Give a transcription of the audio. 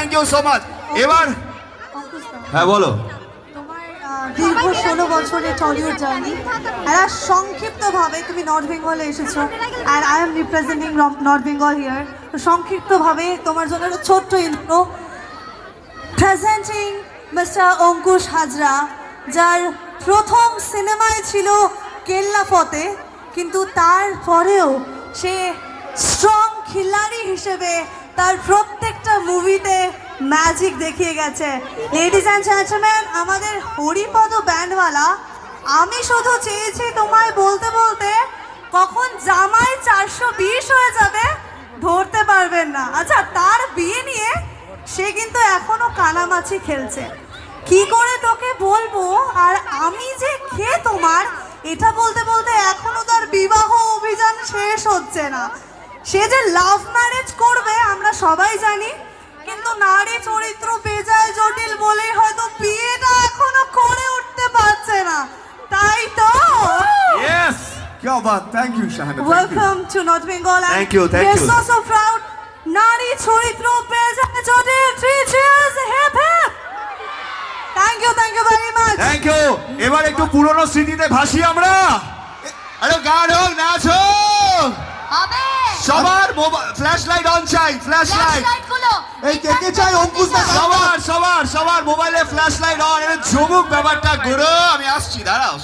Thank you so much. এবার হ্যাঁ বলো। তোমার দীর্ঘ 16 বছরের টলিউড জার্নি, এরা সংক্ষিপ্তভাবে তুমি নর্থ বেঙ্গলে এসেছো, and I am representing north Bengal here. তো সংক্ষিপ্তভাবে তোমার জন্য একটা ছোট্ট intro. Presenting mister Ankush Hazra, যার প্রথম সিনেমায় ছিল কেল্লা ফতে, কিন্তু তারপরেও সে স্ট্রং খিলাড়ি হিসেবে তার প্রত্যেকটা মুভিতে ম্যাজিক দেখিয়ে গেছে। লেডিজ অ্যান্ড জেন্টলম্যান, আমাদের হরিপদ ব্যান্ডওয়ালা, আমি শুধু চেয়েছি তোমায় বলতে বলতে কখন জামাই 420 হয়ে যাবে ধরতে পারবেন না। আচ্ছা, তার বিয়ে নিয়ে সে কিন্তু এখনো কানামাছি খেলছে, কি করে তোকে বলবো। আর আমি যে খেয়ে তোমার, এটা বলতে বলতে এখনো তার বিবাহ অভিযান শেষ হচ্ছে না। সে যে লাভ ম্যারেজ করবে আমরা সবাই জানি, কিন্তু নারী চরিত্র বেজায় জটিল বলেই হয়তো বিয়েটা এখনো করে উঠতে পারছে না, তাই তো? ইয়েস, क्या बात, thank you Shahana. Welcome to north Bengal. Thank you, thank you. So proud. নারী চরিত্র বেজায় জটিল। 3 cheers, hip hip. Thank you very much. Thank you. এবার একটু পুরনো স্মৃতিতে ভাসি আমরা। আরে গান হোক, নাচ হোক, হবে সবার ফ্ল্যাশ লাইট অন চাই, ফ্ল্যাশ লাইট। লাইট গুলো এই কে চাই অঙ্কুশ দা? সবার মোবাইলে ফ্ল্যাশ লাইট অন। ঝুমুক ব্যাপারটা গুরু, আমি আসছি, দাঁড়াও।